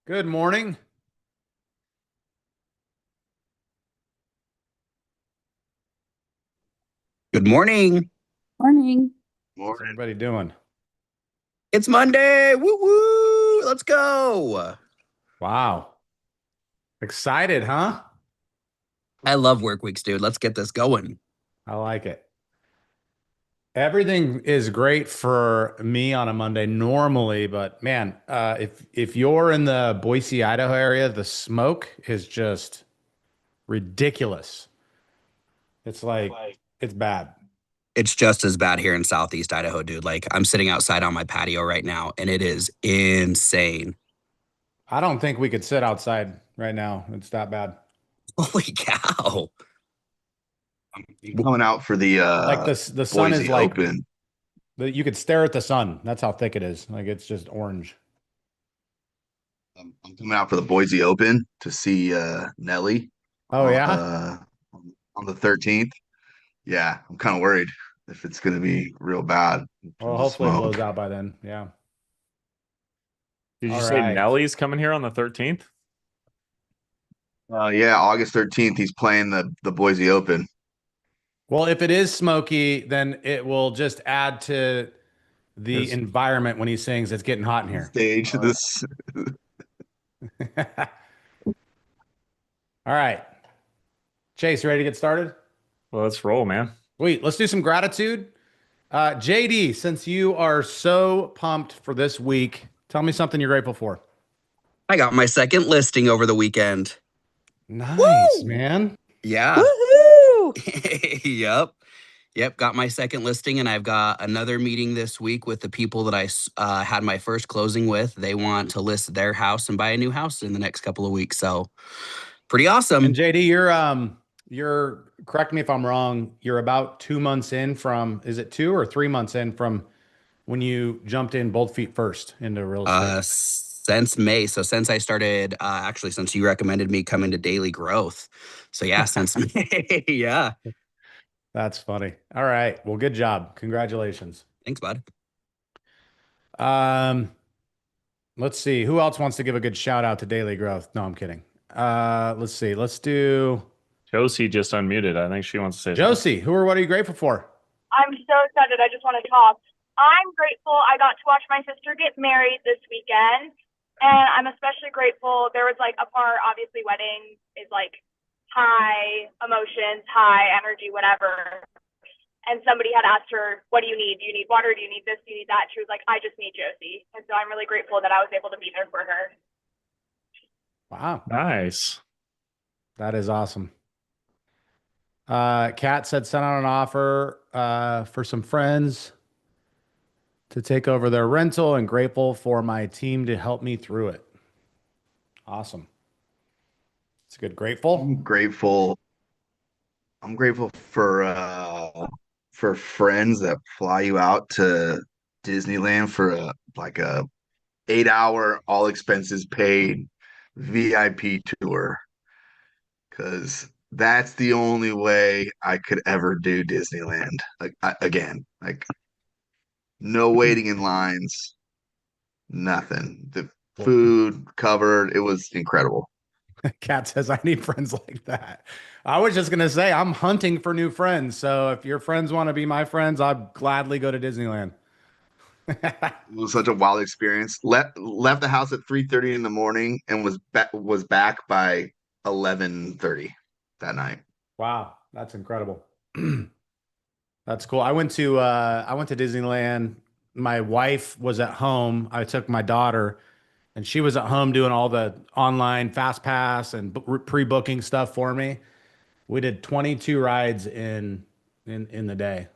Good morning. Good morning. Morning. What's Morning. everybody doing? It's Monday. Woo woo. Let's go. Wow. Excited, huh? I love work weeks, dude. Let's get this going. I like it. Everything is great for me on a Monday normally, but man, if you're in the Boise, Idaho area, the smoke is just ridiculous. It's like it's bad. It's just as bad here in Southeast Idaho, dude. Like I'm sitting outside on my patio right now and it is insane. I don't think we could sit outside right now. It's that bad. Holy cow. I'm coming out for the Like the sun is Boise like Open. you could stare at the sun. That's how thick it is. Like it's just orange. I'm coming out for the Boise Open to see Nelly Oh on, yeah? on the 13th. Yeah, I'm kind of worried if it's going to be real bad in Well, terms of hopefully it blows smoke. out by then. Yeah. Did you All say right. Nelly's coming here on the 13th? Yeah, August 13th, he's playing the Boise Open Well, if it is smoky, then it will just add to the Because environment when he sings, it's getting hot in here. stage. This All right. Chase, ready to get started? well, let's roll, man. Wait, let's do some gratitude. JD, since you are so pumped for this week, tell me something you're grateful for. I got my second listing over the weekend. Nice, Woo! man. Yeah. Woohoo! Yep. Yep. Got my second listing and I've got another meeting this week with the people that I had my first closing with. They want to list their house and buy a new house in the next couple of weeks. So pretty And awesome. JD, you're correct me if I'm wrong, you're about 2 months in from, is it 2 or 3 months in from when you jumped in both feet first into real estate? Since May. So since I started, actually, since you recommended me come into daily growth. So yeah, since May. Yeah. That's funny. All right. Well, good job. Congratulations. Thanks, bud. Um, let's see. Who else wants to give a good shout out to Daily Growth? No, I'm kidding. Let's see. Let's do Josie just unmuted. I think she wants to say something. Josie. Who or what are you grateful for? I'm so excited. I just want to talk. I'm grateful I got to watch my sister get married this weekend. And I'm especially grateful. There was like a part, obviously, wedding is like high emotions, high energy, whatever. And somebody had asked her, "What do you need? Do you need water? Do you need this? Do you need that?" She was like, "I just need Josie." And so I'm really grateful that I was able to be there for her. Wow, Nice. that is awesome. Kat said sent out an offer for some friends to take over their rental and grateful for my team to help me through it. Awesome. It's good. Grateful. I'm grateful. I'm grateful for friends that fly you out to Disneyland for a 8 hour all expenses paid VIP tour because that's the only way I could ever do Disneyland again. Like no waiting in lines, nothing. The Well, food covered. It was incredible. Kat says, I need friends like that. I was just going to say, I'm hunting for new friends. So if your friends want to be my friends, I'd gladly go to Disneyland. It was such a wild experience. Left the house at 3:30 in the morning and was back by 11:30 that night. Wow, that's incredible. That's cool. I went to Disneyland. My wife was at home. I took my daughter and she was at home doing all the online fast pass and pre-booking stuff for me. We did 22 rides in the day.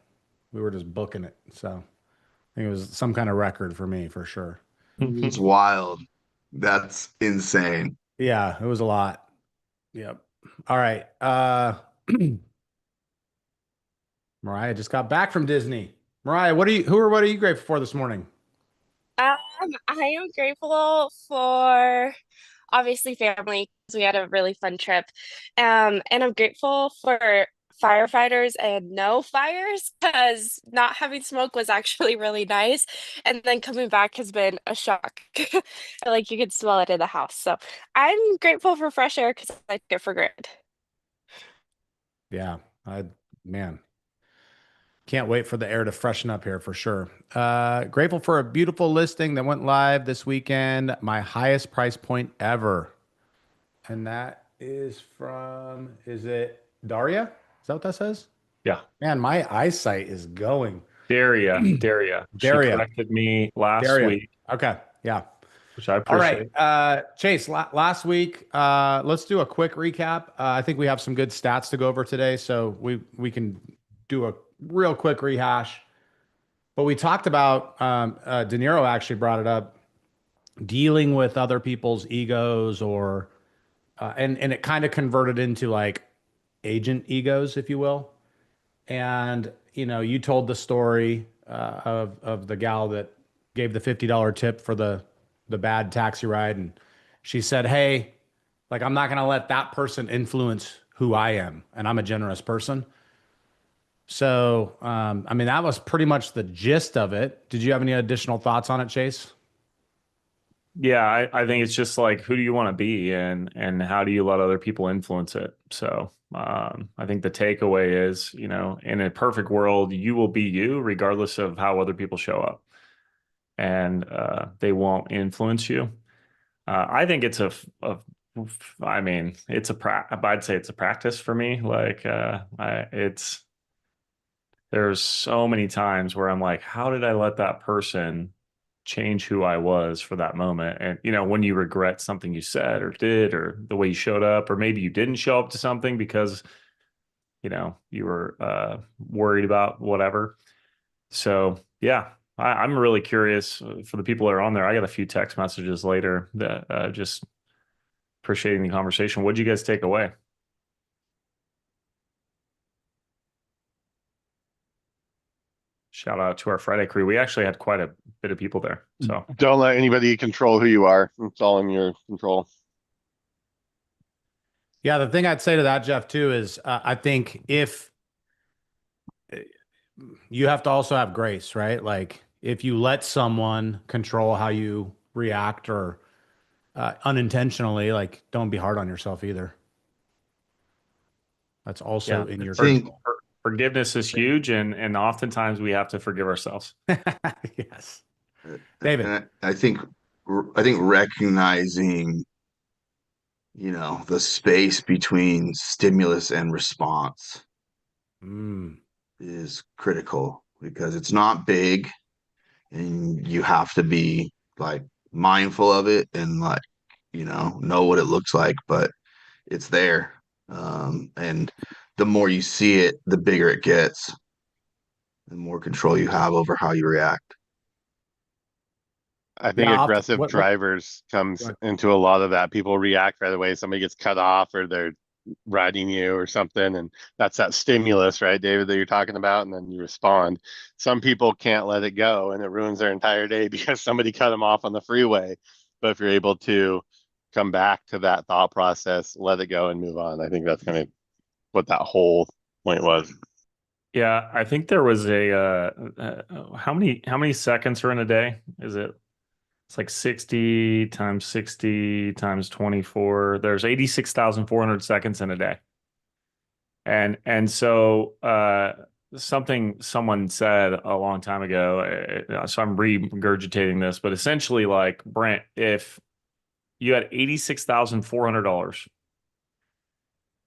We were just booking it. So I think it was some kind of record for me for sure. It's wild. That's insane. Yeah, it was a lot. Yep. All right. Mariah just got back from Disney. Mariah, what are you grateful for this morning? Um, I am grateful for obviously family because we had a really fun trip. And I'm grateful for firefighters and no fires because not having smoke was actually really nice. And then coming back has been a shock. Like you could smell it in the house. So I'm grateful for fresh air because I take it for granted. Yeah, man, can't wait for the air to freshen up here for sure. Grateful for a beautiful listing that went live this weekend. My highest price point ever. And that is from, is it Daria? Is that what that says? Yeah. Man, my eyesight is going. Daria. She Daria. corrected me last Daria. week, Okay. Yeah. which I All appreciate. right. Chase, last week, let's do a quick recap. I think we have some good stats to go over today, so we can do a real quick rehash. But we talked about, De Niro actually brought it up, dealing with other people's egos or, and it kind of converted into like agent egos, if you will. And you told the story of the gal that gave the $50 tip for the bad taxi ride, and she said, "Hey, like I'm not gonna let that person influence who I am, and I'm a generous person." So, I mean, that was pretty much the gist of it. Did you have any additional thoughts on it, Chase? Yeah, I think it's just like, who do you want to be, and how do you let other people influence it? So I think the takeaway is, in a perfect world, you will be you regardless of how other people show up, and they won't influence you. I think it's I mean, I'd say it's a practice for me. Like, there's so many times where I'm like, how did I let that person change who I was for that moment? And, when you regret something you said or did, or the way you showed up, or maybe you didn't show up to something because, you were worried about whatever. So, yeah, I'm really curious for the people that are on there. I got a few text messages later that just appreciating the conversation. What did you guys take away? Shout out to our Friday crew. We actually had quite a bit of people there. So don't let anybody control who you are. It's all in your control. Yeah, the thing I'd say to that, Jeff, too, is I think if you have to also have grace, right? Like if you let someone control how you react or unintentionally, like don't be hard on yourself either. That's also in your control. Forgiveness is huge, and oftentimes we have to forgive ourselves. Yes. David. And I think recognizing, the space between stimulus and response is critical because it's not big and you have to be like mindful of it and like, know what it looks like, but it's there. And the more you see it, the bigger it gets, the more control you have over how you react. I think aggressive drivers comes into a lot of that. People react right away. Somebody gets cut off or they're riding you or something. And that's that stimulus, right, David, that you're talking about. And then you respond. Some people can't let it go and it ruins their entire day because somebody cut them off on the freeway. But if you're able to come back to that thought process, let it go and move on, I think that's kind of what that whole point was. Yeah, I think there was how many seconds are in a day? It's like 60 times 60 times 24. There's 86,400 seconds in a day. And so something someone said a long time ago, so I'm regurgitating this, but essentially like, Brent, if you had $86,400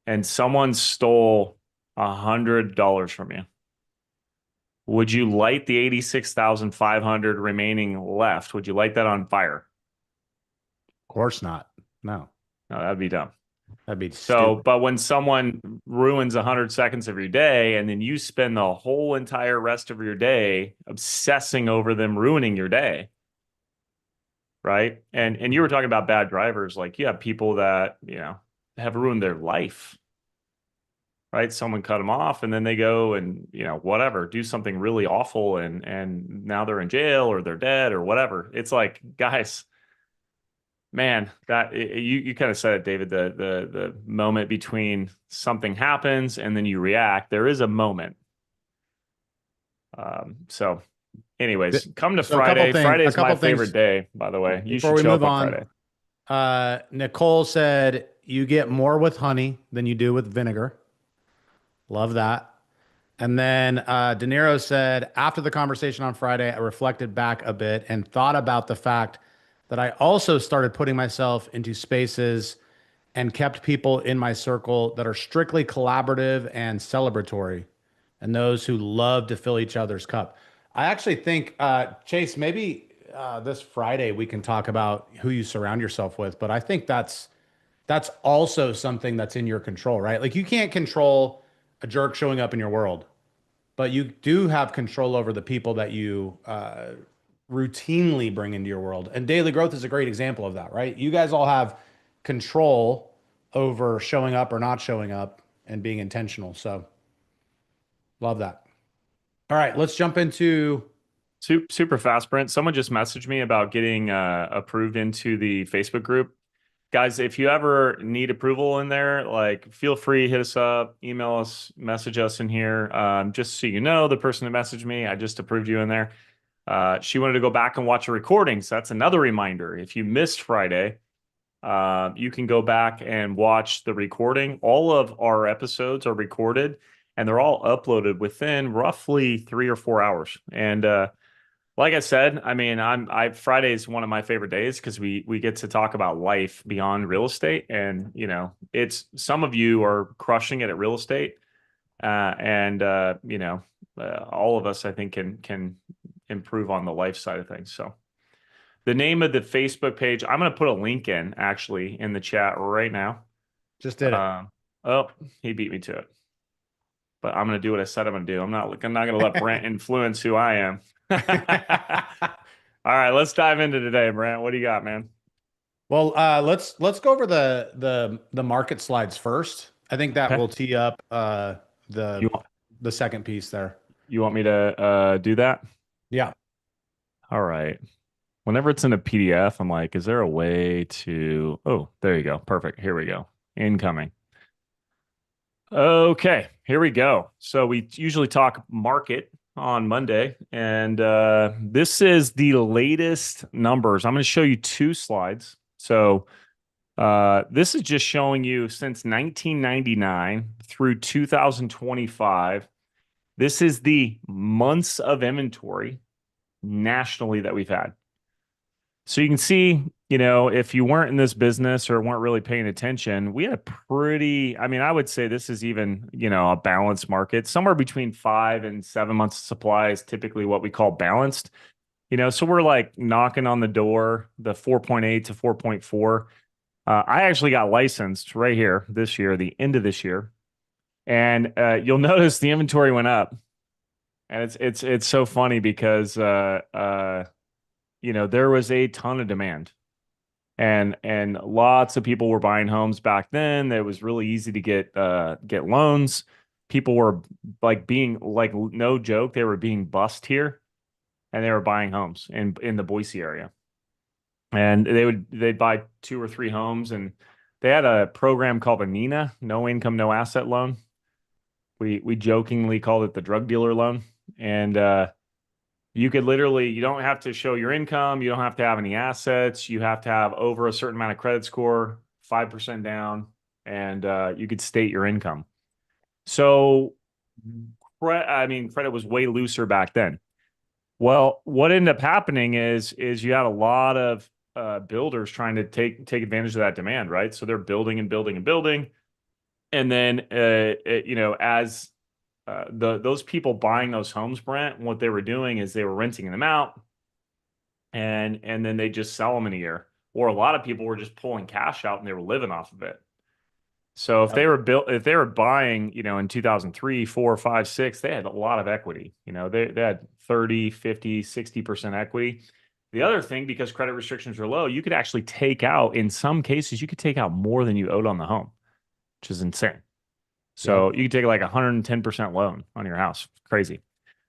and someone stole $100 from you, would you light the 86,500 remaining left? Would you light that on fire? Of course not. No, that'd be dumb. That'd be so stupid. But when someone ruins 100 seconds of your day and then you spend the whole entire rest of your day obsessing over them ruining your day, right? And you were talking about bad drivers. Like, you have people that, have ruined their life, right? Someone cut them off and then they go and, whatever, do something really awful. And now they're in jail or they're dead or whatever. It's like, guys, Man, that you kind of said it, David. The moment between something happens and then you react, there is a moment. So, anyways, come to So Friday. Friday a is my couple favorite things day, by the way. You before should we show move up on on. Friday. Nicole said you get more with honey than you do with vinegar. Love that. And then De Niro said, after the conversation on Friday, I reflected back a bit and thought about the fact that I also started putting myself into spaces and kept people in my circle that are strictly collaborative and celebratory, and those who love to fill each other's cup. I actually think, Chase, maybe this Friday we can talk about who you surround yourself with, but I think that's also something that's in your control, right? Like you can't control a jerk showing up in your world, but you do have control over the people that you routinely bring into your world. And daily growth is a great example of that, right? You guys all have control over showing up or not showing up and being intentional. So love that. All right, let's jump into Super fast, Brent. Someone just messaged me about getting approved into the Facebook group. Guys, if you ever need approval in there, like feel free, hit us up, email us, message us in here. Just so you know, the person that messaged me, I just approved you in there. She wanted to go back and watch a recording. So that's another reminder. If you missed Friday, you can go back and watch the recording. All of our episodes are recorded and they're all uploaded within roughly 3 or 4 hours. And like I said, I mean, Friday is one of my favorite days because we get to talk about life beyond real estate. And, you know, it's some of you are crushing it at real estate. All of us, I think, can improve on the life side of things. So the name of the Facebook page, I'm going to put a link in actually in the chat right now. just did it. Oh, he beat me to it. But I'm going to do what I said I'm going to do. I'm not going to let Brent influence who I am. All right, let's dive into today, Brent. What do you got, man? Well, let's go over the market slides first. I think that will tee up the second piece there. You want me to do that? Yeah. All right. Whenever it's in a PDF, I'm like, is there a way to... Oh, there you go. Perfect. Here we go. Incoming. Okay, here we go. So we usually talk market on Monday, and this is the latest numbers. I'm going to show you 2 slides. So this is just showing you since 1999 through 2025. This is the months of inventory nationally that we've had. So you can see, you know, if you weren't in this business or weren't really paying attention, we had a pretty, I mean, I would say this is even, you know, a balanced market. Somewhere between 5 and 7 months of supply is typically what we call balanced. You know, so we're like knocking on the door, the 4.8 to 4.4. I actually got licensed right here this year, the end of this year. And you'll notice the inventory went up. And it's so funny because you know, there was a ton of demand. And lots of people were buying homes back then. It was really easy to get loans. People were like being like, no joke, they were being bussed here and they were buying homes in the Boise area. And they'd buy 2 or 3 homes, and they had a program called a NINA, no income, no asset loan. We jokingly called it the drug dealer loan. And you could literally, you don't have to show your income. You don't have to have any assets. You have to have over a certain amount of credit score, 5% down, and you could state your income. So, credit was way looser back then. Well, what ended up happening is you had a lot of builders trying to take advantage of that demand, right? So they're building and building and building. And then, you know, as those people buying those homes, Brent, what they were doing is they were renting them out, and then they just sell them in a year. Or a lot of people were just pulling cash out and they were living off of it. So if they were buying, you know, in 2003, 4, 5, 6, they had a lot of equity. You know, they had 30, 50, 60% equity. The other thing, because credit restrictions are low, you could actually take out, in some cases, you could take out more than you owed on the home, which is insane. So you could take like 110% loan on your house. Crazy.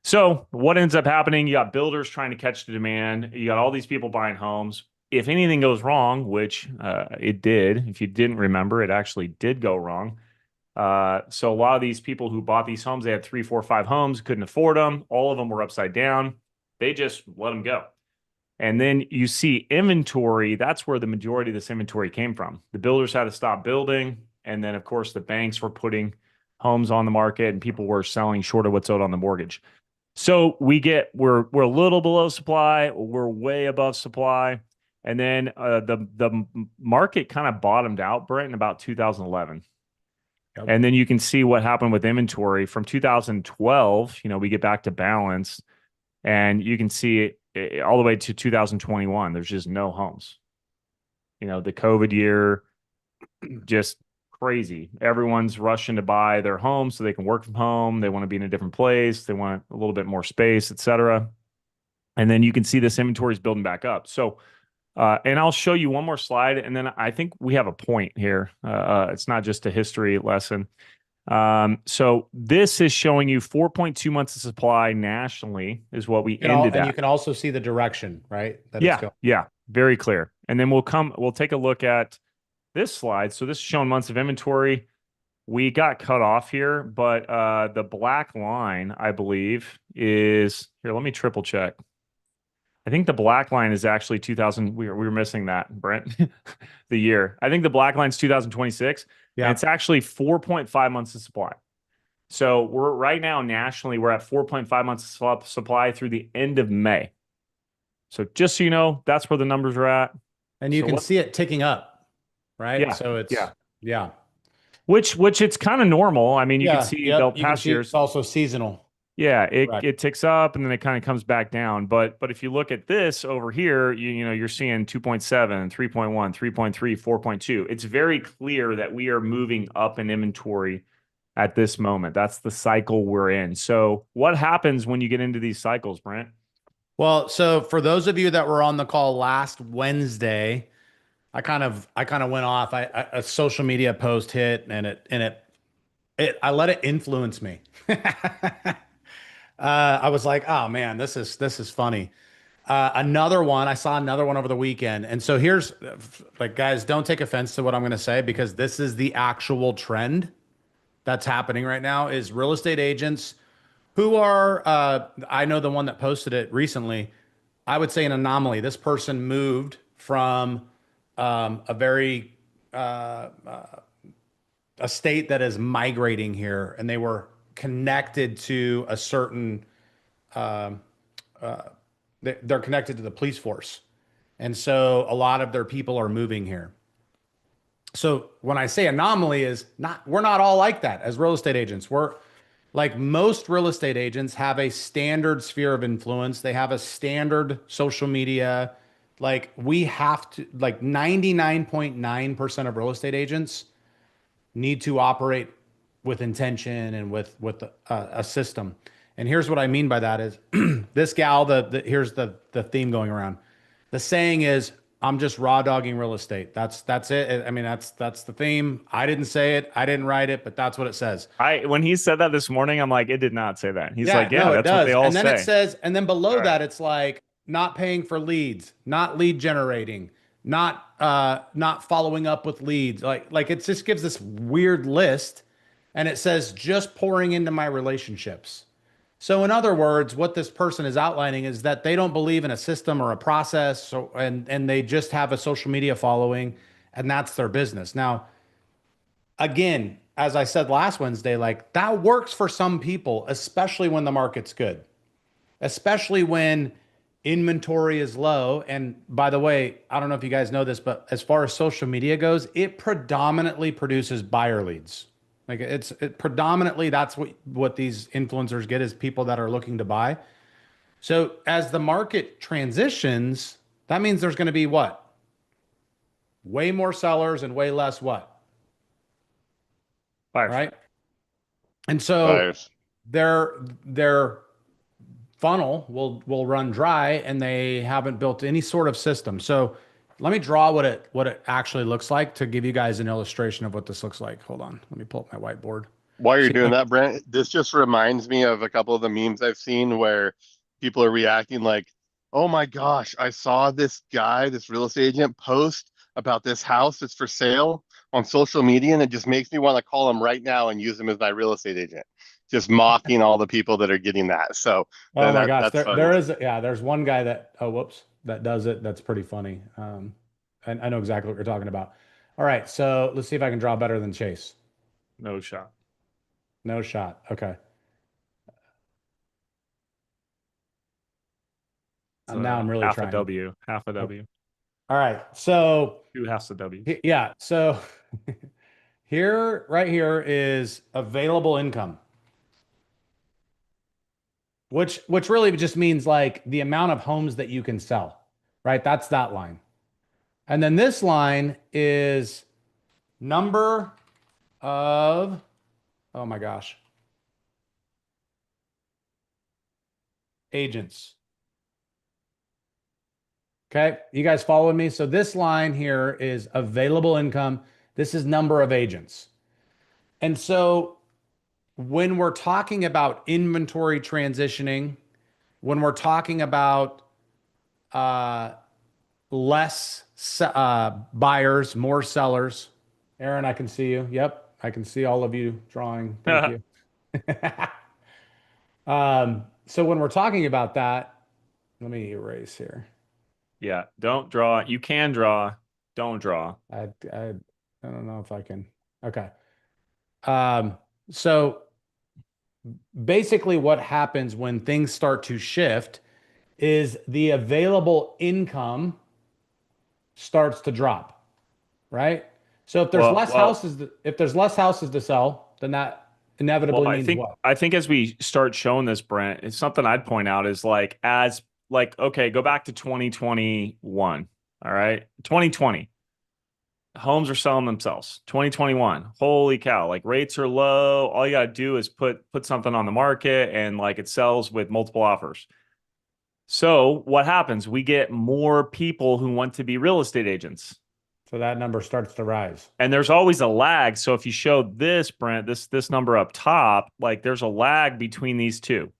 So what ends up happening? You got builders trying to catch the demand. You got all these people buying homes. if anything goes wrong, which it did, if you didn't remember, it actually did go wrong. So a lot of these people who bought these homes, they had 3, 4, 5 homes, couldn't afford them. All of them were upside down. They just let them go. And then you see inventory. That's where the majority of this inventory came from. The builders had to stop building. And then, of course, the banks were putting homes on the market and people were selling short of what's owed on the mortgage. So we're a little below supply. We're way above supply. And then the market kind of bottomed out, Brent, in about 2011. Yep. And then you can see what happened with inventory from 2012. We get back to balance, and you can see it all the way to 2021. There's just no homes. The COVID year, just crazy. Everyone's rushing to buy their home so they can work from home. They want to be in a different place. They want a little bit more space, etc. And then you can see this inventory is building back up. So, and I'll show you one more slide, and then I think we have a point here. It's not just a history lesson. So this is showing you 4.2 months of supply nationally is what we ended at. And you can also see the direction, right? Yeah, very clear. And then we'll take a look at this slide. So this is showing months of inventory. We got cut off here, but the black line, I believe, is here. Let me triple check. I think the black line is actually 2000. We were missing that, Brent, the year. I think the black line is 2026. Yeah. It's actually 4.5 months of supply. So we're right now nationally, we're at 4.5 months of supply through the end of May. So just so you know, that's where the numbers are at. And you can see it ticking up, right? Yeah. So it's, yeah. Which it's kind of normal. I mean, you can see the past years. It's also seasonal. Yeah, it ticks up and then it kind of comes back down. But if you look at this over here, you're seeing 2.7, 3.1, 3.3, 4.2. It's very clear that we are moving up in inventory at this moment. That's the cycle we're in. So what happens when you get into these cycles, Brent? Well, so for those of you that were on the call last Wednesday, I kind of went off. A social media post hit and I let it influence me. I was like, oh man, this is funny. I saw another one over the weekend. And so here's guys, don't take offense to what I'm going to say, because this is the actual trend that's happening right now is real estate agents who are, I know the one that posted it recently, I would say an anomaly. This person moved from a very, a state that is migrating here, and they were connected to a certain, they're connected to the police force. And so a lot of their people are moving here. So when I say anomaly we're not all like that as real estate agents. We're like most real estate agents have a standard sphere of influence. They have a standard social media. Like we have to, like 99.9% of real estate agents need to operate with intention and with a system. And here's what I mean by that is this gal, here's the theme going around. The saying is, I'm just raw dogging real estate. That's it. I mean, that's the theme. I didn't say it. I didn't write it, but that's what it says. When he said that this morning, I'm like, it did not say that. He's like, yeah, that's what they all say. And then it says, and then below that, it's like not paying for leads, not lead generating, not following up with leads. Like it just gives this weird list. And it says, just pouring into my relationships. So in other words, what this person is outlining is that they don't believe in a system or a process, and they just have a social media following, and that's their business. Now, again, as I said last Wednesday, like that works for some people, especially when the market's good, especially when inventory is low. And by the way, I don't know if you guys know this, but as far as social media goes, it predominantly produces buyer leads. Like it predominantly, that's what these influencers get, is people that are looking to buy. So as the market transitions, that means there's going to be what? Way more sellers and way less what? Buyers. Right? And so their funnel will run dry, and they haven't built any sort of system. So let me draw what it actually looks like to give you guys an illustration of what this looks like. Hold on. Let me pull up my whiteboard. While you're doing that, Brent, this just reminds me of a couple of the memes I've seen where people are reacting like Oh my gosh, I saw this guy, this real estate agent, post about this house that's for sale on social media, and it just makes me want to call him right now and use him as my real estate agent, just mocking all the people that are getting that. So Oh then my gosh, that's there funny. there is yeah, there's one guy that whoops that does it. That's pretty funny. And I know exactly what you're talking about. All right, so let's see if I can draw better than Chase. No shot. No shot. Okay. It's Now I'm really half a trying. W, half a Oh, W, all right. So 2 halves of W's. yeah, so right here is available income, which really just means like the amount of homes that you can sell, right? That's that line. And then this line is number of, oh my gosh, agents. Okay, you guys following me? So this line here is available income. This is number of agents. And so when we're talking about inventory transitioning, when we're talking about uh, less buyers, more sellers, Aaron, I can see you. Yep, I can see all of you drawing. Thank you. So when we're talking about that, let me erase here. Yeah, don't draw. You can draw. Don't draw. I don't know if I can. Okay. So basically what happens when things start to shift is the available income starts to drop, right? So if there's less houses, if there's less houses to sell, then that inevitably means what? I think as we start showing this, Brent, it's something I'd point out is like okay, go back to 2021. All right. 2020. Homes are selling themselves. 2021. Holy cow. Like rates are low. All you gotta do is put something on the market and like it sells with multiple offers. So what happens? We get more people who want to be real estate agents. So that number starts to rise. And there's always a lag. So if you show this, Brent, this number up top, like there's a lag between these two,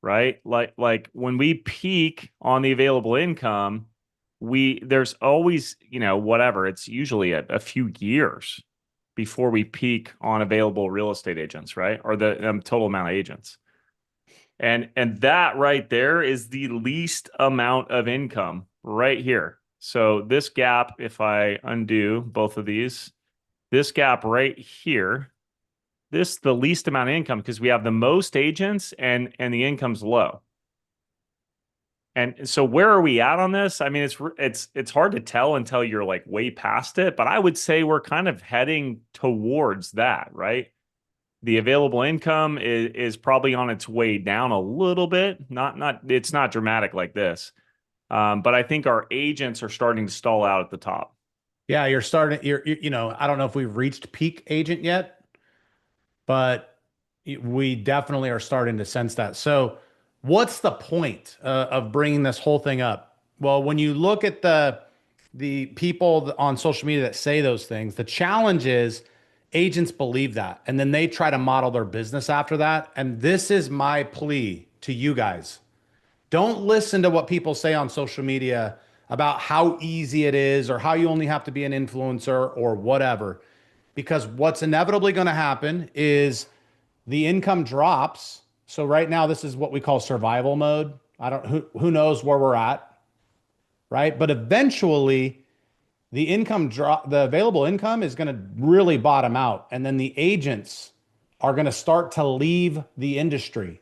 right? Like when we peak on the available income, there's always, whatever, it's usually a few years before we peak on available real estate agents, right? Or the total amount of agents. And that right there is the least amount of income right here. So this gap, if I undo both of these, this gap right here, the least amount of income because we have the most agents and the income's low. And so where are we at on this? I mean, it's hard to tell until you're like way past it, but I would say we're kind of heading towards that, right? The available income is probably on its way down a little bit. It's not dramatic like this. But I think our agents are starting to stall out at the top. Yeah, you're I don't know if we've reached peak agent yet, but we definitely are starting to sense that. So what's the point of bringing this whole thing up? Well, when you look at the people on social media that say those things, the challenge is agents believe that, and then they try to model their business after that. And this is my plea to you guys. Don't listen to what people say on social media about how easy it is or how you only have to be an influencer or whatever. Because what's inevitably going to happen is the income drops. So right now, this is what we call survival mode. Who knows where we're at, right? But eventually the available income is going to really bottom out. And then the agents are going to start to leave the industry.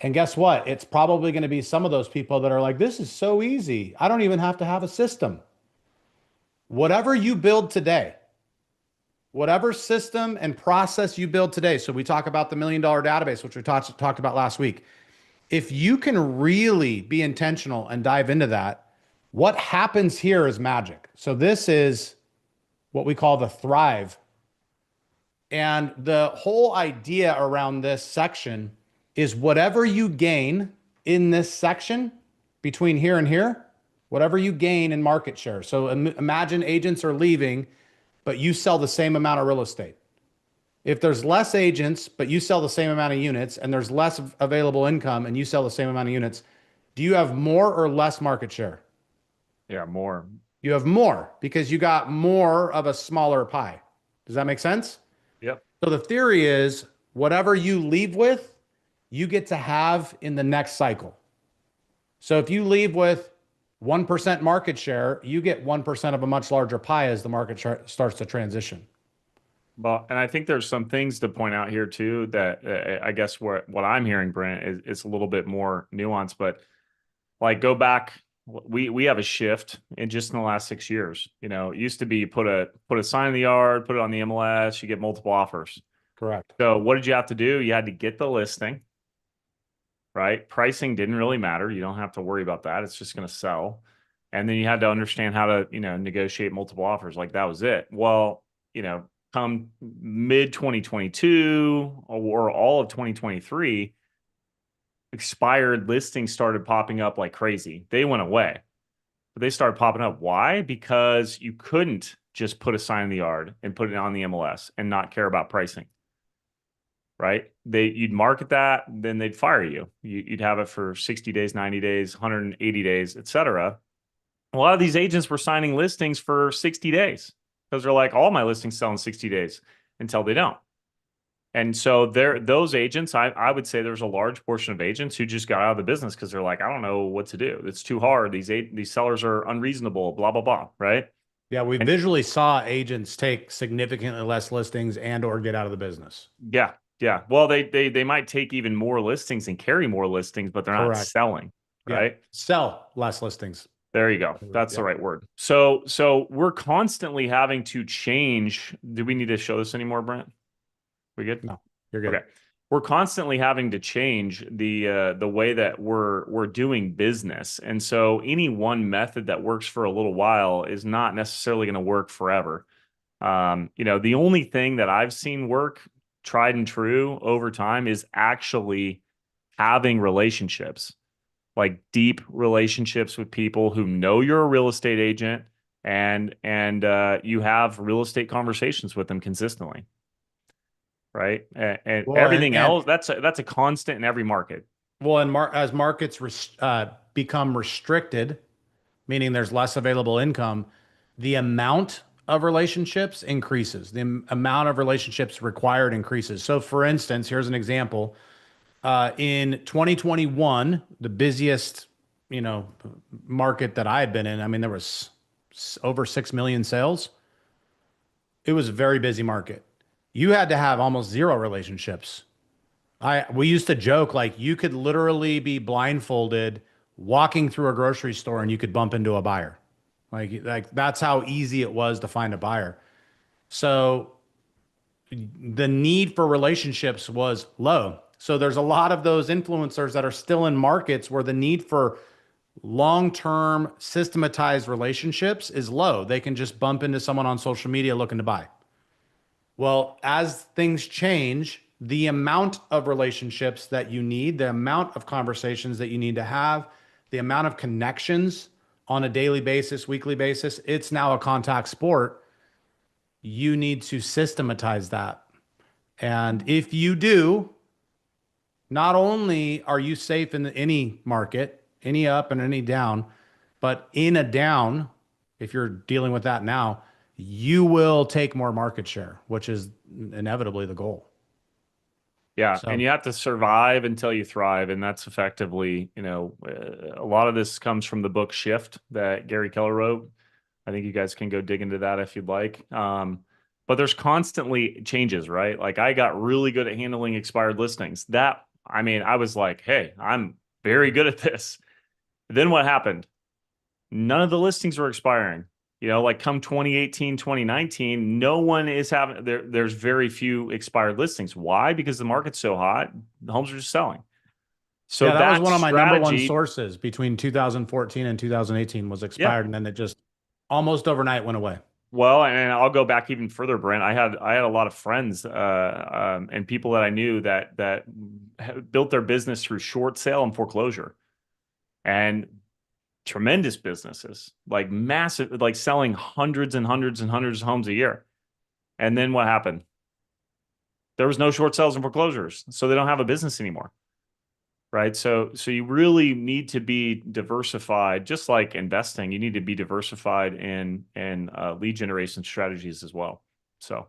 And guess what? It's probably going to be some of those people that are like, this is so easy. I don't even have to have a system. Whatever you build today, whatever system and process you build today. So we talk about the $1 million database, which we talked about last week. If you can really be intentional and dive into that, what happens here is magic. So this is what we call the thrive. And the whole idea around this section is whatever you gain in this section between here and here, whatever you gain in market share. So imagine agents are leaving, but you sell the same amount of real estate. If there's less agents, but you sell the same amount of units, and there's less available income and you sell the same amount of units, Do you have more or less market share? Yeah, more. You have more because you got more of a smaller pie. Does that make sense? Yep. So the theory is whatever you leave with, you get to have in the next cycle. So if you leave with 1% market share, you get 1% of a much larger pie as the market starts to transition. Well, and I think there's some things to point out here too that I guess what I'm hearing, Brent, is a little bit more nuanced. But like go back, we have a shift in just in the last 6 years. You know, it used to be put a sign in the yard, put it on the MLS, you get multiple offers. Correct. So what did you have to do? You had to get the listing, right? Pricing didn't really matter. You don't have to worry about that. It's just going to sell. And then you had to understand how to, negotiate multiple offers. Like that was it. Well, come mid 2022 or all of 2023, expired listings started popping up like crazy. They went away, but they started popping up. Why? Because you couldn't just put a sign in the yard and put it on the MLS and not care about pricing. Right? You'd market that, then they'd fire you. You'd have it for 60 days, 90 days, 180 days, etc. A lot of these agents were signing listings for 60 days because they're like, all my listings sell in 60 days until they don't. And so those agents, I would say there's a large portion of agents who just got out of the business because they're like, I don't know what to do. It's too hard. These sellers are unreasonable, blah, blah, blah. Right? Yeah, we visually saw agents take significantly less listings and or get out of the business. Yeah. Yeah. Well, they might take even more listings and carry more listings, but they're not selling, right? Yeah. Sell less listings. There you go. That's the right word. So we're constantly having to change. Do we need to show this anymore, Brent? We good? No, you're good. Okay. We're constantly having to change the way that we're doing business. And so any one method that works for a little while is not necessarily going to work forever. The only thing that I've seen work tried and true over time is actually having relationships, like deep relationships with people who know you're a real estate agent and you have real estate conversations with them consistently. Right. And everything else, that's a constant in every market. Well, and as markets become restricted, meaning there's less available income, the amount of relationships increases. The amount of relationships required increases. So for instance, here's an example. In 2021, the busiest, market that I had been in, I mean, there was over 6 million sales. It was a very busy market. You had to have almost zero relationships. We used to joke, like you could literally be blindfolded walking through a grocery store and you could bump into a buyer. Like that's how easy it was to find a buyer. So the need for relationships was low. So there's a lot of those influencers that are still in markets where the need for long-term systematized relationships is low. They can just bump into someone on social media looking to buy. Well, as things change, the amount of relationships that you need, the amount of conversations that you need to have, the amount of connections on a daily basis, weekly basis, it's now a contact sport. You need to systematize that. And if you do, not only are you safe in any market, any up and any down, but in a down, if you're dealing with that now, you will take more market share, which is inevitably the goal. Yeah. So, and you have to survive until you thrive. And that's effectively, a lot of this comes from the book Shift that Gary Keller wrote. I think you guys can go dig into that if you'd like. But there's constantly changes, right? Like I got really good at handling expired listings. I was like, hey, I'm very good at this. Then what happened? None of the listings were expiring. Like come 2018, 2019, no one is having there's very few expired listings. Why? Because the market's so hot, the homes are just selling. So yeah, that was one of my number one sources between 2014 and 2018 was expired, and then it just almost overnight went away. Well, and I'll go back even further, Brent. I had a lot of friends and people that I knew that built their business through short sale and foreclosure, and tremendous businesses, like massive, like selling hundreds and hundreds and hundreds of homes a year. And then what happened? There was no short sales and foreclosures, so they don't have a business anymore. right? So you really need to be diversified, just like investing. You need to be diversified in lead generation strategies as well. So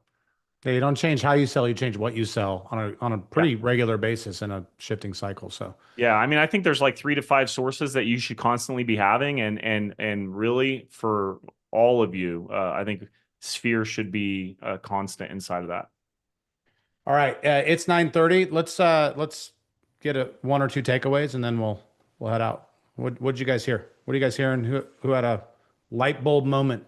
Yeah, you don't change how you sell, you change what you sell on a pretty regular basis in a shifting cycle. So yeah, I mean, I think there's like 3 to 5 sources that you should constantly be having, and really for all of you, I think Sphere should be a constant inside of that. all right, it's 9:30. Let's get one or two takeaways and then we'll head out. What'd you guys hear? What are you guys hearing? Who had a light bulb moment?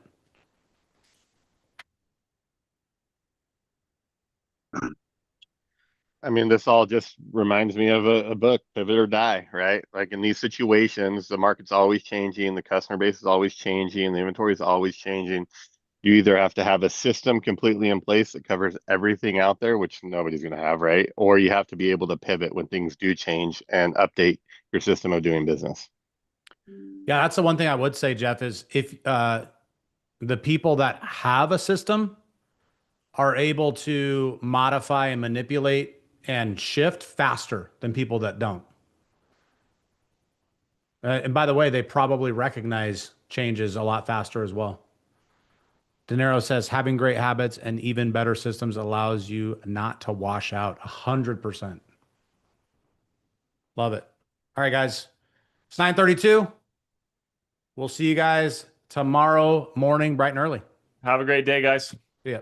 I mean, this all just reminds me of a book, Pivot or Die, right? Like in these situations, the market's always changing, the customer base is always changing, the inventory is always changing. You either have to have a system completely in place that covers everything out there, which nobody's going to have, right? Or you have to be able to pivot when things do change and update your system of doing business. Yeah, that's the one thing I would say, Jeff, is if the people that have a system are able to modify and manipulate and shift faster than people that don't. And by the way, they probably recognize changes a lot faster as well. De Niro says having great habits and even better systems allows you not to wash out 100%. Love it. All right, guys. It's 9:32. We'll see you guys tomorrow morning, bright and early. Have a great day, guys. See ya.